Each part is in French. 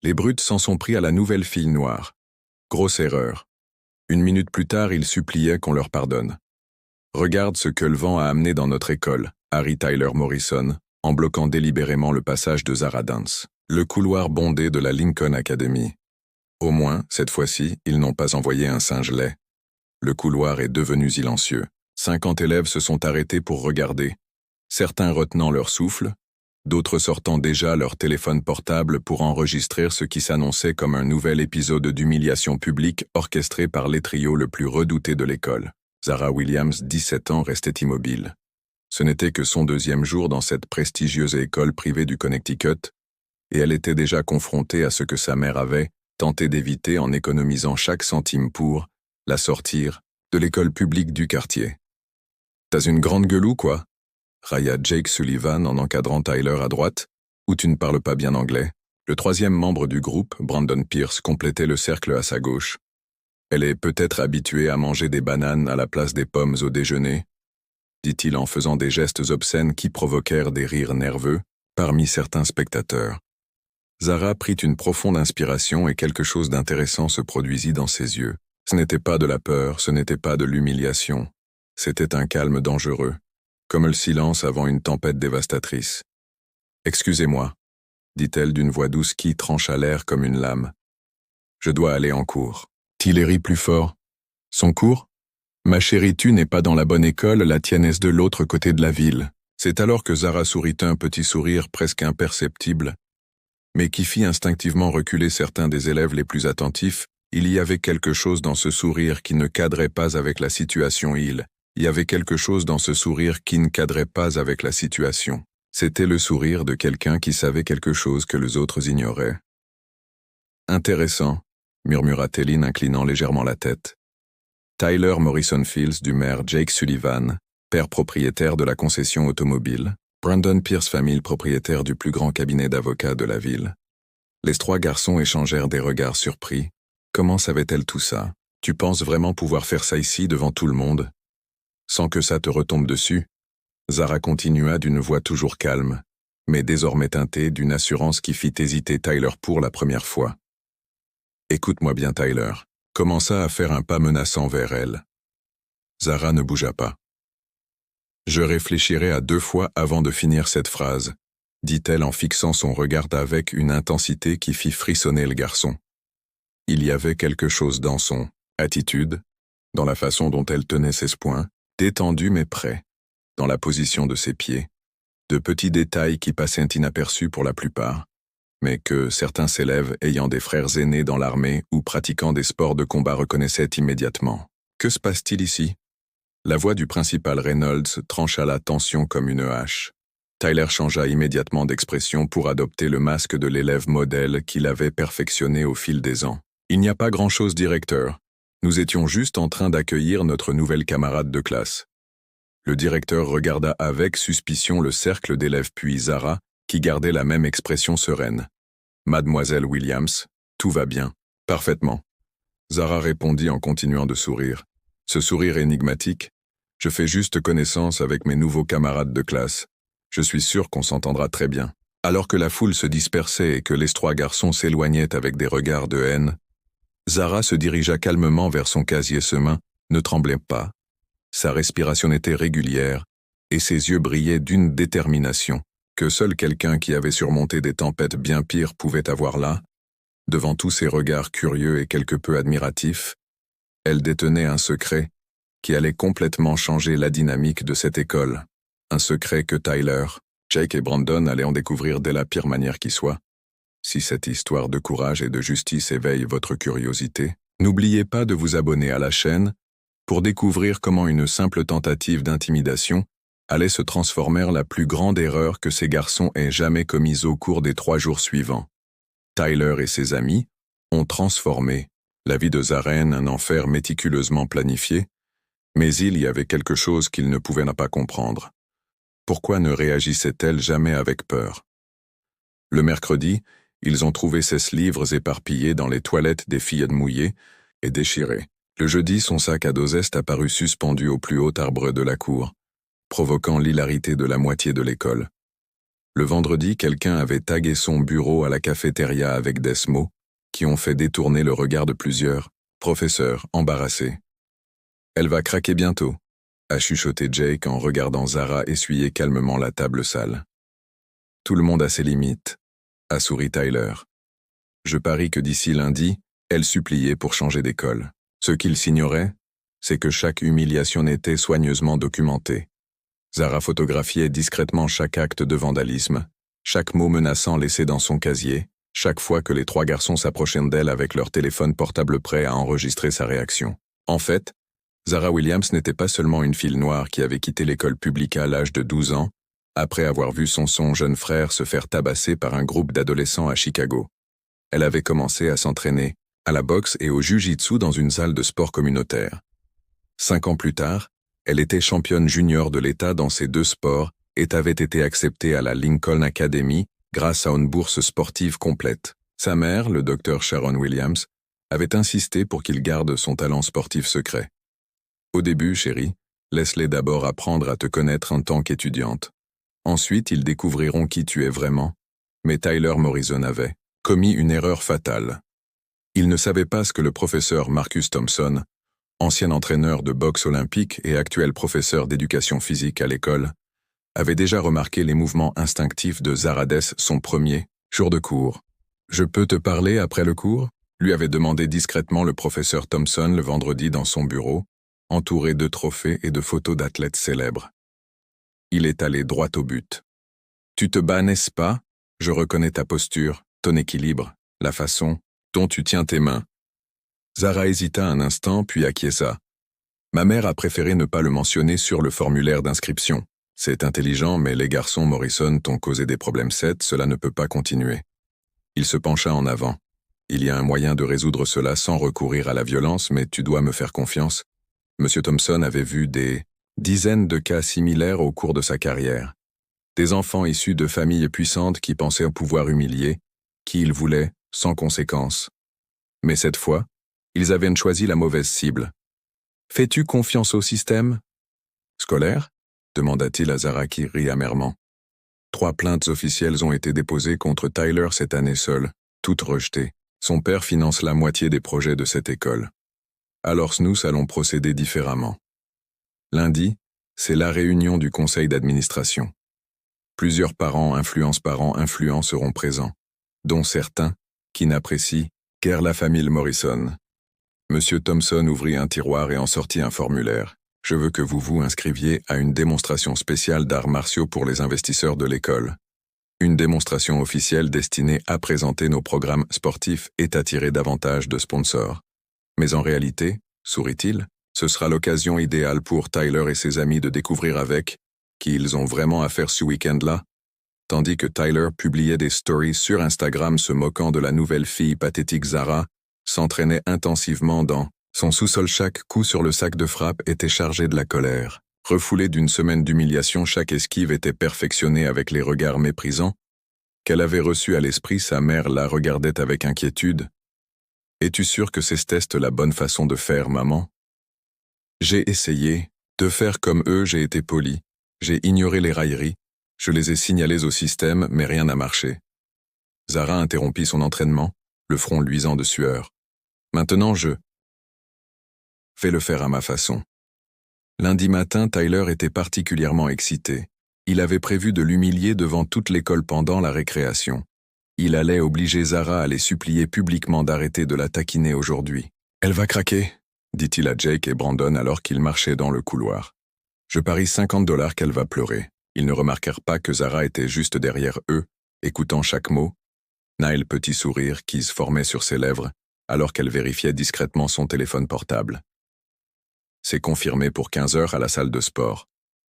Les brutes s'en sont pris à la nouvelle fille noire. Grosse erreur. 1 minute plus tard, ils suppliaient qu'on leur pardonne. Regarde ce que le vent a amené dans notre école, Harry Tyler Morrison, en bloquant délibérément le passage de Zara Dance. Le couloir bondé de la Lincoln Academy. Au moins, cette fois-ci, ils n'ont pas envoyé un singe laid. Le couloir est devenu silencieux. 50 élèves se sont arrêtés pour regarder, certains retenant leur souffle, d'autres sortant déjà leur téléphone portable pour enregistrer ce qui s'annonçait comme un nouvel épisode d'humiliation publique orchestré par l'étrio le plus redouté de l'école. Zara Williams, 17 ans, restait immobile. Ce n'était que son 2e jour dans cette prestigieuse école privée du Connecticut, et elle était déjà confrontée à ce que sa mère avait tenté d'éviter en économisant chaque centime pour la sortir de l'école publique du quartier. « T'as une grande gueule ou quoi ?» railla Jake Sullivan en encadrant Tyler à droite, « ou tu ne parles pas bien anglais ?» Le 3e membre du groupe, Brandon Pierce, complétait le cercle à sa gauche. « Elle est peut-être habituée à manger des bananes à la place des pommes au déjeuner ?» dit-il en faisant des gestes obscènes qui provoquèrent des rires nerveux parmi certains spectateurs. Zara prit une profonde inspiration et quelque chose d'intéressant se produisit dans ses yeux. Ce n'était pas de la peur, ce n'était pas de l'humiliation. C'était un calme dangereux, comme le silence avant une tempête dévastatrice. « Excusez-moi, » dit-elle d'une voix douce qui trancha l'air comme une lame. « Je dois aller en cours. » Tillery plus fort. « Son cours ? Ma chérie, tu n'es pas dans la bonne école, la tienne est de l'autre côté de la ville. » C'est alors que Zara sourit un petit sourire presque imperceptible, mais qui fit instinctivement reculer certains des élèves les plus attentifs. Il y avait quelque chose dans ce sourire qui ne cadrait pas avec la situation. Il y avait quelque chose dans ce sourire qui ne cadrait pas avec la situation. C'était le sourire de quelqu'un qui savait quelque chose que les autres ignoraient. « Intéressant », murmura Télin inclinant légèrement la tête. Tyler Morrison Fields du maire Jake Sullivan, père propriétaire de la concession automobile, Brandon Pierce famille propriétaire du plus grand cabinet d'avocats de la ville. Les 3 garçons échangèrent des regards surpris. Comment savait-elle tout ça? Tu penses vraiment pouvoir faire ça ici devant tout le monde? Sans que ça te retombe dessus? Zara continua d'une voix toujours calme, mais désormais teintée d'une assurance qui fit hésiter Tyler pour la première fois. Écoute-moi bien Tyler, commença à faire un pas menaçant vers elle. Zara ne bougea pas. Je réfléchirai à 2 fois avant de finir cette phrase, dit-elle en fixant son regard avec une intensité qui fit frissonner le garçon. Il y avait quelque chose dans son attitude, dans la façon dont elle tenait ses poings, détendu mais prêt, dans la position de ses pieds, de petits détails qui passaient inaperçus pour la plupart, mais que certains élèves ayant des frères aînés dans l'armée ou pratiquant des sports de combat reconnaissaient immédiatement. Que se passe-t-il ici? La voix du principal Reynolds trancha la tension comme une hache. Tyler changea immédiatement d'expression pour adopter le masque de l'élève modèle qu'il avait perfectionné au fil des ans. Il n'y a pas grand-chose, directeur. Nous étions juste en train d'accueillir notre nouvelle camarade de classe. Le directeur regarda avec suspicion le cercle d'élèves puis Zara, qui gardait la même expression sereine. Mademoiselle Williams, tout va bien. Parfaitement. Zara répondit en continuant de sourire. Ce sourire énigmatique, je fais juste connaissance avec mes nouveaux camarades de classe. Je suis sûr qu'on s'entendra très bien. Alors que la foule se dispersait et que les 3 garçons s'éloignaient avec des regards de haine, Zara se dirigea calmement vers son casier. Ses mains ne tremblaient pas. Sa respiration était régulière et ses yeux brillaient d'une détermination que seul quelqu'un qui avait surmonté des tempêtes bien pires pouvait avoir là. Devant tous ces regards curieux et quelque peu admiratifs, elle détenait un secret qui allait complètement changer la dynamique de cette école. Un secret que Tyler, Jake et Brandon allaient en découvrir dès la pire manière qui soit. Si cette histoire de courage et de justice éveille votre curiosité, n'oubliez pas de vous abonner à la chaîne pour découvrir comment une simple tentative d'intimidation allait se transformer en la plus grande erreur que ces garçons aient jamais commise au cours des 3 jours suivants. Tyler et ses amis ont transformé la vie de Zara en un enfer méticuleusement planifié, mais il y avait quelque chose qu'ils ne pouvaient pas comprendre. Pourquoi ne réagissait-elle jamais avec peur? Le mercredi, ils ont trouvé 16 livres éparpillés dans les toilettes des fillettes mouillées et déchirés. Le jeudi, son sac à dos est apparu suspendu au plus haut arbre de la cour, provoquant l'hilarité de la moitié de l'école. Le vendredi, quelqu'un avait tagué son bureau à la cafétéria avec des mots qui ont fait détourner le regard de plusieurs professeurs embarrassés. « Elle va craquer bientôt », a chuchoté Jake en regardant Zara essuyer calmement la table sale. « Tout le monde a ses limites », a souri Tyler. « Je parie que d'ici lundi, elle suppliait pour changer d'école. Ce qu'il s'ignorait, c'est que chaque humiliation était soigneusement documentée. Zara photographiait discrètement chaque acte de vandalisme, chaque mot menaçant laissé dans son casier, chaque fois que les 3 garçons s'approchaient d'elle avec leur téléphone portable prêt à enregistrer sa réaction. En fait, Zara Williams n'était pas seulement une fille noire qui avait quitté l'école publique à l'âge de 12 ans, après avoir vu son jeune frère se faire tabasser par un groupe d'adolescents à Chicago. Elle avait commencé à s'entraîner à la boxe et au jiu-jitsu dans une salle de sport communautaire. 5 ans plus tard, elle était championne junior de l'État dans ces 2 sports et avait été acceptée à la Lincoln Academy grâce à une bourse sportive complète. Sa mère, le docteur Sharon Williams, avait insisté pour qu'il garde son talent sportif secret. « Au début, chérie, laisse-les d'abord apprendre à te connaître en tant qu'étudiante. Ensuite, ils découvriront qui tu es vraiment. » Mais Tyler Morrison avait commis une erreur fatale. Il ne savait pas ce que le professeur Marcus Thompson, ancien entraîneur de boxe olympique et actuel professeur d'éducation physique à l'école, avait déjà remarqué les mouvements instinctifs de Zara dès son premier jour de cours. « Je peux te parler après le cours ?» lui avait demandé discrètement le professeur Thompson le vendredi dans son bureau, entouré de trophées et de photos d'athlètes célèbres. Il est allé droit au but. « Tu te bats, n'est-ce pas? Je reconnais ta posture, ton équilibre, la façon dont tu tiens tes mains. » Zara hésita un instant puis acquiesça. « Ma mère a préféré ne pas le mentionner sur le formulaire d'inscription. C'est intelligent, mais les garçons Morrison t'ont causé des problèmes 7, cela ne peut pas continuer. » Il se pencha en avant. « Il y a un moyen de résoudre cela sans recourir à la violence, mais tu dois me faire confiance. » Monsieur Thompson avait vu des dizaines de cas similaires au cours de sa carrière. Des enfants issus de familles puissantes qui pensaient pouvoir humilier, qui ils voulaient, sans conséquence. Mais cette fois, ils avaient choisi la mauvaise cible. « Fais-tu confiance au système ?»« Scolaire ?» demanda-t-il à Zara qui rit amèrement. 3 plaintes officielles ont été déposées contre Tyler cette année seule, toutes rejetées. Son père finance la moitié des projets de cette école. Alors nous allons procéder différemment. Lundi, c'est la réunion du conseil d'administration. Plusieurs parents influents seront présents, dont certains qui n'apprécient guère la famille Morrison. Monsieur Thompson ouvrit un tiroir et en sortit un formulaire. « Je veux que vous vous inscriviez à une démonstration spéciale d'arts martiaux pour les investisseurs de l'école. Une démonstration officielle destinée à présenter nos programmes sportifs et attirer davantage de sponsors. Mais en réalité, sourit-il, ce sera l'occasion idéale pour Tyler et ses amis de découvrir avec qui ils ont vraiment affaire ce week-end-là. » Tandis que Tyler publiait des stories sur Instagram se moquant de la nouvelle fille pathétique Zara, s'entraînait intensivement dans son sous-sol. Chaque coup sur le sac de frappe était chargé de la colère. Refoulée d'une semaine d'humiliation, chaque esquive était perfectionnée avec les regards méprisants qu'elle avait reçus à l'esprit. Sa mère la regardait avec inquiétude. « Es-tu sûr que c'est la bonne façon de faire, maman? » « J'ai essayé de faire comme eux, j'ai été poli, j'ai ignoré les railleries, je les ai signalées au système, mais rien n'a marché. » Zara interrompit son entraînement, le front luisant de sueur. « Maintenant je vais le faire à ma façon. » Lundi matin, Tyler était particulièrement excité. Il avait prévu de l'humilier devant toute l'école pendant la récréation. Il allait obliger Zara à les supplier publiquement d'arrêter de la taquiner aujourd'hui. « Elle va craquer », dit-il à Jake et Brandon alors qu'ils marchaient dans le couloir. « Je parie $50 qu'elle va pleurer. » Ils ne remarquèrent pas que Zara était juste derrière eux, écoutant chaque mot. Nile petit sourire qui se formait sur ses lèvres, alors qu'elle vérifiait discrètement son téléphone portable. « C'est confirmé pour 15 heures à la salle de sport.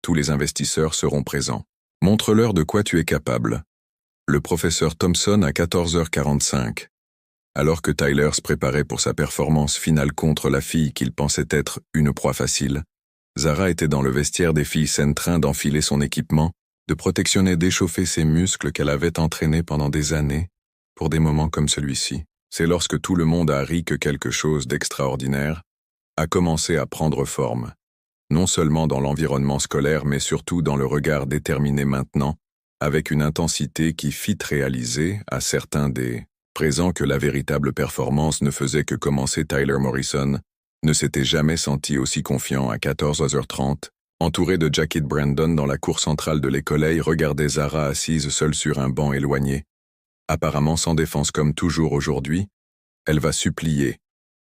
Tous les investisseurs seront présents. Montre-leur de quoi tu es capable. » Le professeur Thompson à 14h45. Alors que Tyler se préparait pour sa performance finale contre la fille qu'il pensait être une proie facile, Zara était dans le vestiaire des filles en train d'enfiler son équipement, de protection et d'échauffer ses muscles qu'elle avait entraînés pendant des années pour des moments comme celui-ci. C'est lorsque tout le monde a ri que quelque chose d'extraordinaire a commencé à prendre forme, non seulement dans l'environnement scolaire mais surtout dans le regard déterminé maintenant avec une intensité qui fit réaliser à certains des présents que la véritable performance ne faisait que commencer. Tyler Morrison ne s'était jamais senti aussi confiant à 14h30, entouré de Jackie Brandon dans la cour centrale de l'école. Il regardait Zara assise seule sur un banc éloigné. Apparemment sans défense comme toujours aujourd'hui, elle va supplier,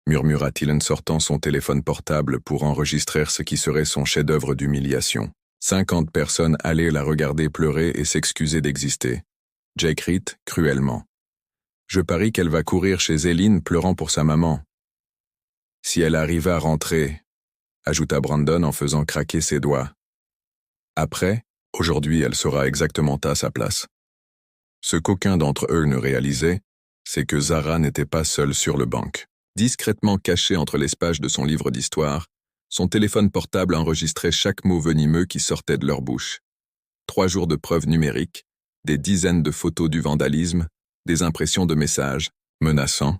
murmura-t-il en sortant son téléphone portable pour enregistrer ce qui serait son chef-d'œuvre d'humiliation. 50 personnes allaient la regarder pleurer et s'excuser d'exister. Jake rit cruellement. Je parie qu'elle va courir chez Zéline pleurant pour sa maman. Si elle arrivait à rentrer, ajouta Brandon en faisant craquer ses doigts. Après, aujourd'hui elle sera exactement à sa place. Ce qu'aucun d'entre eux ne réalisait, c'est que Zara n'était pas seule sur le banc. Discrètement cachée entre les pages de son livre d'histoire, son téléphone portable enregistrait chaque mot venimeux qui sortait de leur bouche. 3 jours de preuves numériques, des dizaines de photos du vandalisme, des impressions de messages, menaçants,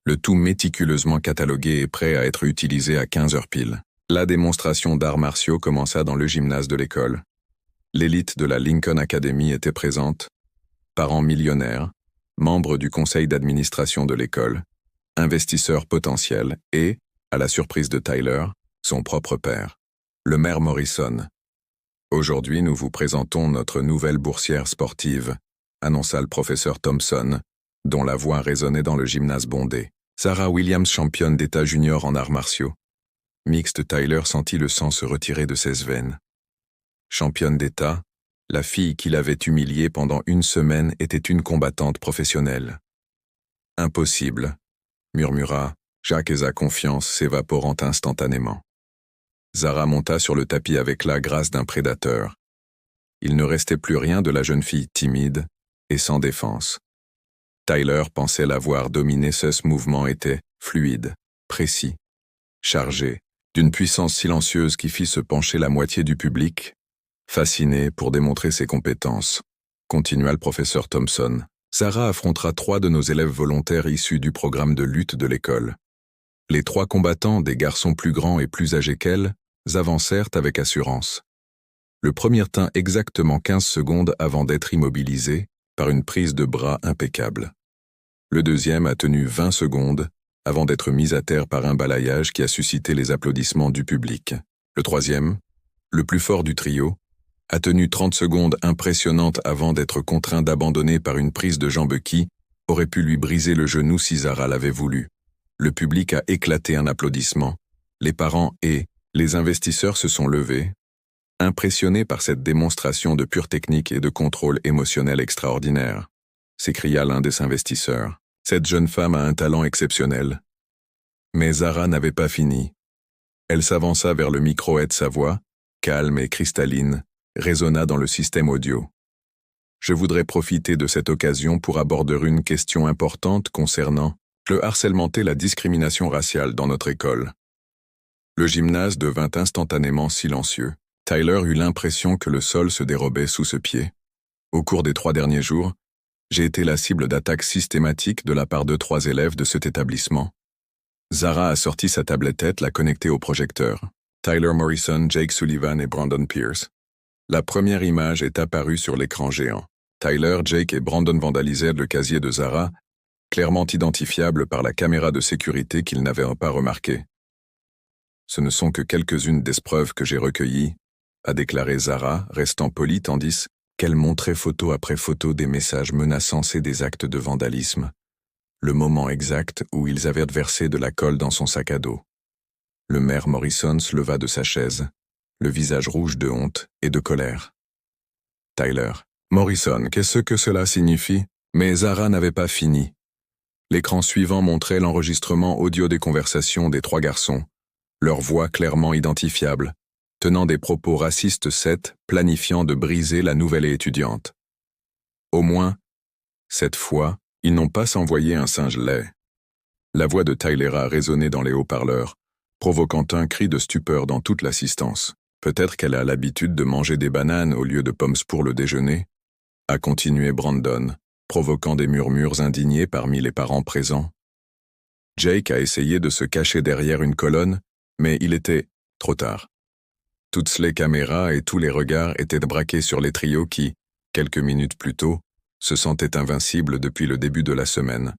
le tout méticuleusement catalogué et prêt à être utilisé à 15 heures pile. La démonstration d'arts martiaux commença dans le gymnase de l'école. L'élite de la Lincoln Academy était présente, parents millionnaires, membres du conseil d'administration de l'école, investisseurs potentiels et, à la surprise de Tyler, son propre père, le maire Morrison. Aujourd'hui, nous vous présentons notre nouvelle boursière sportive, annonça le professeur Thompson, dont la voix résonnait dans le gymnase bondé. Sarah Williams, championne d'État junior en arts martiaux. Mixte. Tyler sentit le sang se retirer de ses veines. Championne d'État, la fille qui l'avait humiliée pendant 1 semaine était une combattante professionnelle. Impossible, murmura Jacques et sa confiance s'évaporant instantanément. Zara monta sur le tapis avec la grâce d'un prédateur. Il ne restait plus rien de la jeune fille timide et sans défense. Tyler pensait l'avoir dominé. Ce mouvement était fluide, précis, chargé, d'une puissance silencieuse qui fit se pencher la moitié du public, fasciné pour démontrer ses compétences. Continua le professeur Thompson. Zara affrontera 3 de nos élèves volontaires issus du programme de lutte de l'école. Les 3 combattants, des garçons plus grands et plus âgés qu'elle, avancèrent avec assurance. Le premier tint exactement 15 secondes avant d'être immobilisé par une prise de bras impeccable. Le deuxième a tenu 20 secondes avant d'être mis à terre par un balayage qui a suscité les applaudissements du public. Le troisième, le plus fort du trio, a tenu 30 secondes impressionnantes avant d'être contraint d'abandonner par une prise de jambe qui aurait pu lui briser le genou si Zara l'avait voulu. Le public a éclaté un applaudissement. Les parents et les investisseurs se sont levés, impressionnés par cette démonstration de pure technique et de contrôle émotionnel extraordinaire, s'écria l'un des investisseurs. Cette jeune femme a un talent exceptionnel. Mais Zara n'avait pas fini. Elle s'avança vers le micro et sa voix, calme et cristalline, résonna dans le système audio. Je voudrais profiter de cette occasion pour aborder une question importante concernant le harcèlement et la discrimination raciale dans notre école. Le gymnase devint instantanément silencieux. Tyler eut l'impression que le sol se dérobait sous ses pieds. Au cours des 3 derniers jours, j'ai été la cible d'attaques systématiques de la part de 3 élèves de cet établissement. Zara a sorti sa tablette, l'a connectée au projecteur. Tyler Morrison, Jake Sullivan et Brandon Pierce. La première image est apparue sur l'écran géant. Tyler, Jake et Brandon vandalisaient le casier de Zara, clairement identifiable par la caméra de sécurité qu'ils n'avaient pas remarqué. Ce ne sont que quelques-unes des preuves que j'ai recueillies, a déclaré Zara, restant polie tandis qu'elle montrait photo après photo des messages menaçants et des actes de vandalisme. Le moment exact où ils avaient versé de la colle dans son sac à dos. Le maire Morrison se leva de sa chaise, le visage rouge de honte et de colère. Tyler. Morrison, qu'est-ce que cela signifie? Mais Zara n'avait pas fini. L'écran suivant montrait l'enregistrement audio des conversations des 3 garçons, leur voix clairement identifiable, tenant des propos racistes planifiant de briser la nouvelle étudiante. Au moins, cette fois, ils n'ont pas s'envoyé un singe laid. La voix de Tyler a résonné dans les haut-parleurs, provoquant un cri de stupeur dans toute l'assistance. Peut-être qu'elle a l'habitude de manger des bananes au lieu de pommes pour le déjeuner, a continué Brandon, provoquant des murmures indignés parmi les parents présents. Jake a essayé de se cacher derrière une colonne, mais il était trop tard. Toutes les caméras et tous les regards étaient braqués sur les trios qui, quelques minutes plus tôt, se sentait invincible depuis le début de la semaine.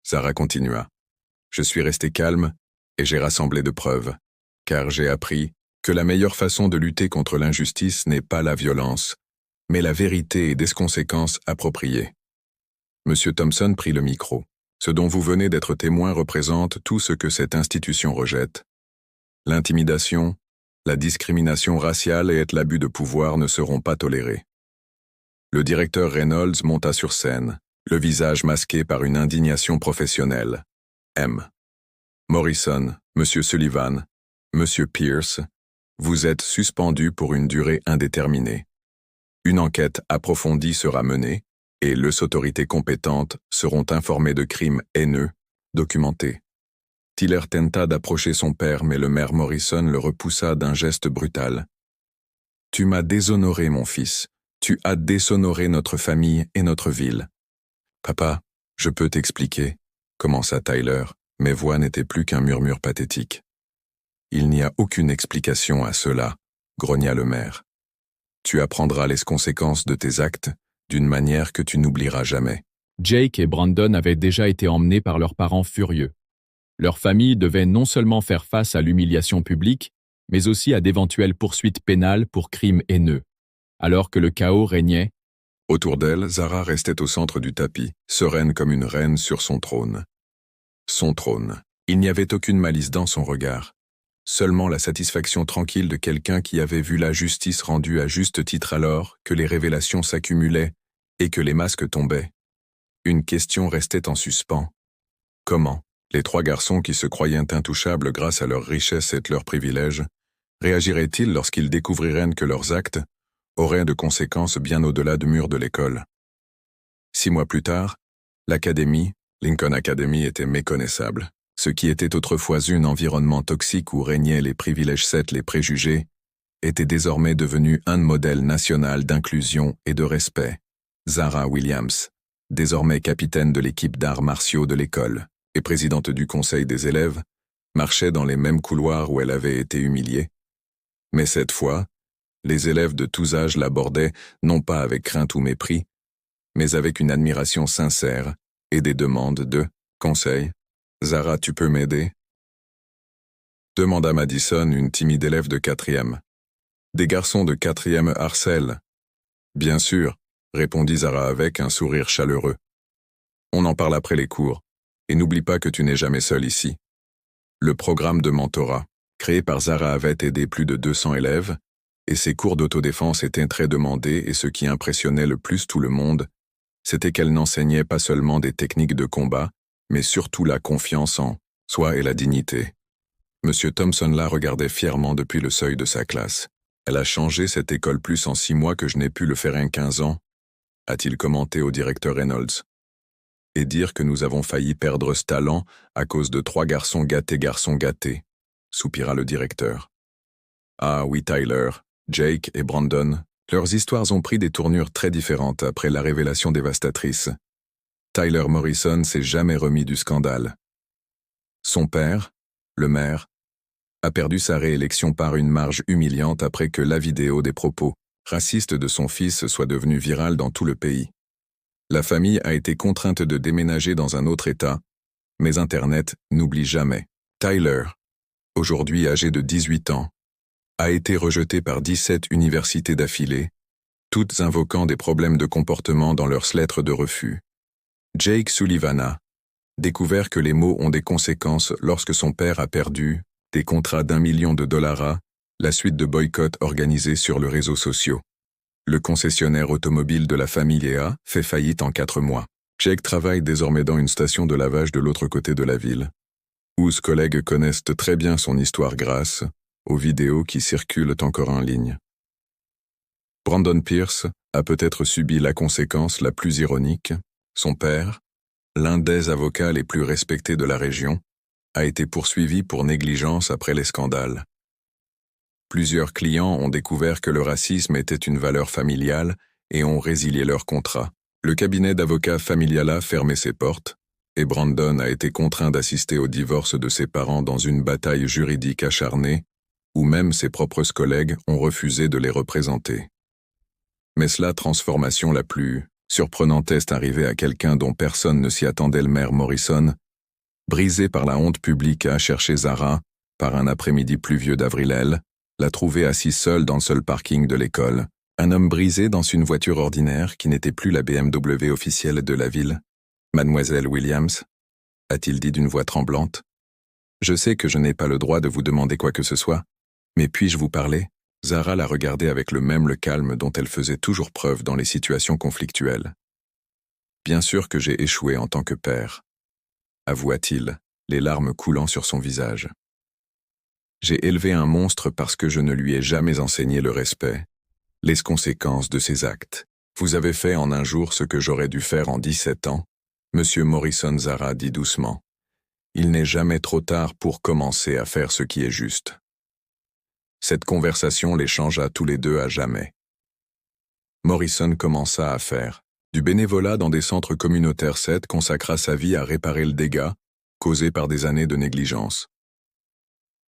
Zara continua. Je suis resté calme et j'ai rassemblé de preuves, car j'ai appris que la meilleure façon de lutter contre l'injustice n'est pas la violence, mais la vérité et des conséquences appropriées. Monsieur Thompson prit le micro. Ce dont vous venez d'être témoin représente tout ce que cette institution rejette. L'intimidation, la discrimination raciale et l'abus de pouvoir ne seront pas tolérés. Le directeur Reynolds monta sur scène, le visage masqué par une indignation professionnelle. M. Morrison, Monsieur Sullivan, Monsieur Pierce, vous êtes suspendus pour une durée indéterminée. Une enquête approfondie sera menée et les autorités compétentes seront informées de crimes haineux documentés. Tiller tenta d'approcher son père, mais le maire Morrison le repoussa d'un geste brutal. « Tu m'as déshonoré, mon fils. Tu as déshonoré notre famille et notre ville. »« Papa, je peux t'expliquer, » commença Tyler, mais voix n'était plus qu'un murmure pathétique. « Il n'y a aucune explication à cela, » grogna le maire. « Tu apprendras les conséquences de tes actes d'une manière que tu n'oublieras jamais. » Jake et Brandon avaient déjà été emmenés par leurs parents furieux. Leur famille devait non seulement faire face à l'humiliation publique, mais aussi à d'éventuelles poursuites pénales pour crimes haineux. Alors que le chaos régnait, autour d'elle, Zara restait au centre du tapis, sereine comme une reine sur son trône. Son trône. Il n'y avait aucune malice dans son regard. Seulement la satisfaction tranquille de quelqu'un qui avait vu la justice rendue à juste titre alors que les révélations s'accumulaient et que les masques tombaient. Une question restait en suspens. Comment les trois garçons qui se croyaient intouchables grâce à leur richesse et leurs privilèges réagiraient-ils lorsqu'ils découvriraient que leurs actes auraient de conséquences bien au-delà du mur de l'école? 6 mois plus tard, l'académie, Lincoln Academy, était méconnaissable. Ce qui était autrefois un environnement toxique où régnaient les privilèges, les préjugés, était désormais devenu un modèle national d'inclusion et de respect. Zara Williams, désormais capitaine de l'équipe d'arts martiaux de l'école et présidente du conseil des élèves, marchait dans les mêmes couloirs où elle avait été humiliée. Mais cette fois, les élèves de tous âges l'abordaient non pas avec crainte ou mépris, mais avec une admiration sincère et des demandes de conseil. « Zara, tu peux m'aider » demanda Madison, une timide élève de 4e. « Des garçons de 4e harcèlent. »« Bien sûr, » répondit Zara avec un sourire chaleureux. « On en parle après les cours, et n'oublie pas que tu n'es jamais seul ici. » Le programme de mentorat, créé par Zara, avait aidé plus de 200 élèves, et ses cours d'autodéfense étaient très demandés, et ce qui impressionnait le plus tout le monde, c'était qu'elle n'enseignait pas seulement des techniques de combat, mais surtout la confiance en soi et la dignité. Monsieur Thompson la regardait fièrement depuis le seuil de sa classe. « Elle a changé cette école plus en 6 mois que je n'ai pu le faire en 15 ans, a-t-il commenté au directeur Reynolds. Et dire que nous avons failli perdre ce talent à cause de 3 garçons gâtés, soupira le directeur. Ah oui, Tyler, Jake et Brandon, leurs histoires ont pris des tournures très différentes après la révélation dévastatrice. Tyler Morrison s'est jamais remis du scandale. Son père, le maire, a perdu sa réélection par une marge humiliante après que la vidéo des propos racistes de son fils soit devenue virale dans tout le pays. La famille a été contrainte de déménager dans un autre État, mais Internet n'oublie jamais. Tyler, aujourd'hui âgé de 18 ans, a été rejeté par 17 universités d'affilée, toutes invoquant des problèmes de comportement dans leurs lettres de refus. Jake Sullivan a découvert que les mots ont des conséquences lorsque son père a perdu des contrats d'1 million de dollars à la suite de boycotts organisés sur les réseaux sociaux. Le concessionnaire automobile de la famille a fait faillite en 4 mois. Jake travaille désormais dans une station de lavage de l'autre côté de la ville, où ses collègues connaissent très bien son histoire grâce aux vidéos qui circulent encore en ligne. Brandon Pierce a peut-être subi la conséquence la plus ironique. Son père, l'un des avocats les plus respectés de la région, a été poursuivi pour négligence après les scandales. Plusieurs clients ont découvert que le racisme était une valeur familiale et ont résilié leur contrat. Le cabinet d'avocats familial a fermé ses portes, et Brandon a été contraint d'assister au divorce de ses parents dans une bataille juridique acharnée, où même ses propres collègues ont refusé de les représenter. Mais la transformation la plus surprenante est arrivée à quelqu'un dont personne ne s'y attendait. Le maire Morrison, brisé par la honte publique, a cherché Zara, par un après-midi pluvieux d'avril. Elle l'a trouvé assis seul dans le seul parking de l'école. Un homme brisé dans une voiture ordinaire qui n'était plus la BMW officielle de la ville. « Mademoiselle Williams » a-t-il dit d'une voix tremblante. « Je sais que je n'ai pas le droit de vous demander quoi que ce soit, mais puis-je vous parler ?» Zara l'a regardé avec le calme dont elle faisait toujours preuve dans les situations conflictuelles. « Bien sûr que j'ai échoué en tant que père, » avoua-t-il, les larmes coulant sur son visage. « J'ai élevé un monstre parce que je ne lui ai jamais enseigné le respect. Les conséquences de ses actes. Vous avez fait en un jour ce que j'aurais dû faire en 17 ans. Monsieur Morrison, Zara dit doucement. Il n'est jamais trop tard pour commencer à faire ce qui est juste. Cette conversation les changea tous les deux à jamais. Morrison commença à faire du bénévolat dans des centres communautaires. Seth consacra sa vie à réparer le dégât causé par des années de négligence.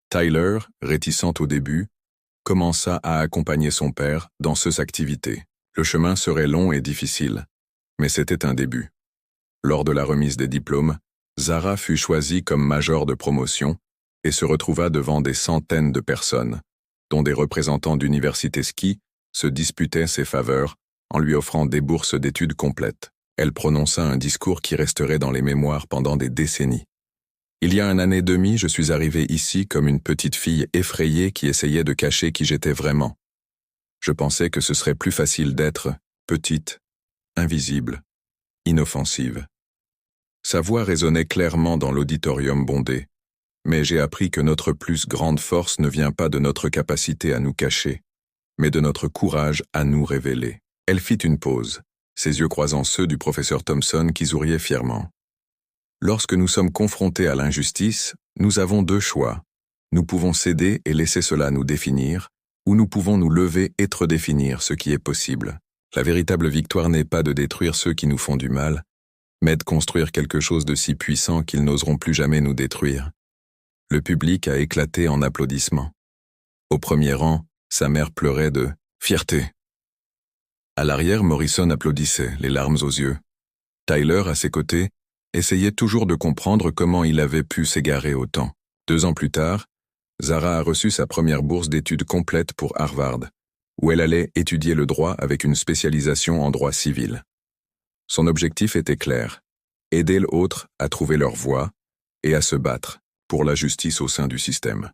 Tyler, réticente au début, commença à accompagner son père dans ces activités. Le chemin serait long et difficile, mais c'était un début. Lors de la remise des diplômes, Zara fut choisie comme major de promotion et se retrouva devant des centaines de personnes, dont des représentants d'universités ski se disputaient ses faveurs en lui offrant des bourses d'études complètes. Elle prononça un discours qui resterait dans les mémoires pendant des décennies. Il y a 1 an et demi, je suis arrivée ici comme une petite fille effrayée qui essayait de cacher qui j'étais vraiment. Je pensais que ce serait plus facile d'être petite, invisible, inoffensive. Sa voix résonnait clairement dans l'auditorium bondé, mais j'ai appris que notre plus grande force ne vient pas de notre capacité à nous cacher, mais de notre courage à nous révéler. Elle fit une pause, ses yeux croisant ceux du professeur Thompson qui souriait fièrement. Lorsque nous sommes confrontés à l'injustice, nous avons 2 choix. Nous pouvons céder et laisser cela nous définir, ou nous pouvons nous lever et redéfinir ce qui est possible. La véritable victoire n'est pas de détruire ceux qui nous font du mal, mais de construire quelque chose de si puissant qu'ils n'oseront plus jamais nous détruire. Le public a éclaté en applaudissements. Au premier rang, sa mère pleurait de fierté. À l'arrière, Morrison applaudissait, les larmes aux yeux. Tyler, à ses côtés, essayait toujours de comprendre comment il avait pu s'égarer autant. 2 ans plus tard, Zara a reçu sa première bourse d'études complète pour Harvard, où elle allait étudier le droit avec une spécialisation en droit civil. Son objectif était clair, aider l'autre à trouver leur voie et à se battre pour la justice au sein du système.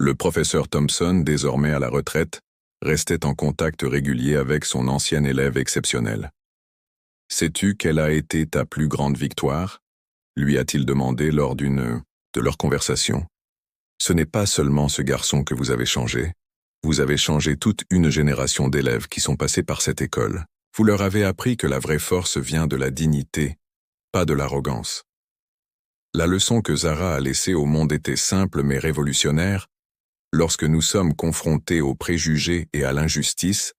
Le professeur Thompson, désormais à la retraite, restait en contact régulier avec son ancien élève exceptionnel. « Sais-tu quelle a été ta plus grande victoire ?» lui a-t-il demandé lors de leur conversation. « Ce n'est pas seulement ce garçon que vous avez changé. Vous avez changé toute une génération d'élèves qui sont passés par cette école. Vous leur avez appris que la vraie force vient de la dignité, pas de l'arrogance. » La leçon que Zara a laissée au monde était simple mais révolutionnaire. Lorsque nous sommes confrontés aux préjugés et à l'injustice,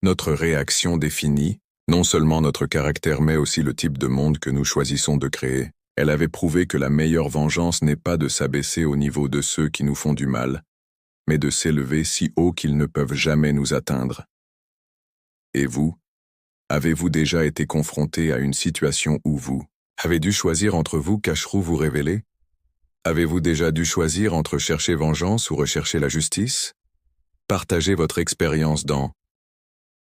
notre réaction définit non seulement notre caractère mais aussi le type de monde que nous choisissons de créer. Elle avait prouvé que la meilleure vengeance n'est pas de s'abaisser au niveau de ceux qui nous font du mal, mais de s'élever si haut qu'ils ne peuvent jamais nous atteindre. Et vous, avez-vous déjà été confronté à une situation où vous avez dû choisir entre vous cacherou vous révéler? Avez-vous déjà dû choisir entre chercher vengeance ou rechercher la justice? Partagez votre expérience dans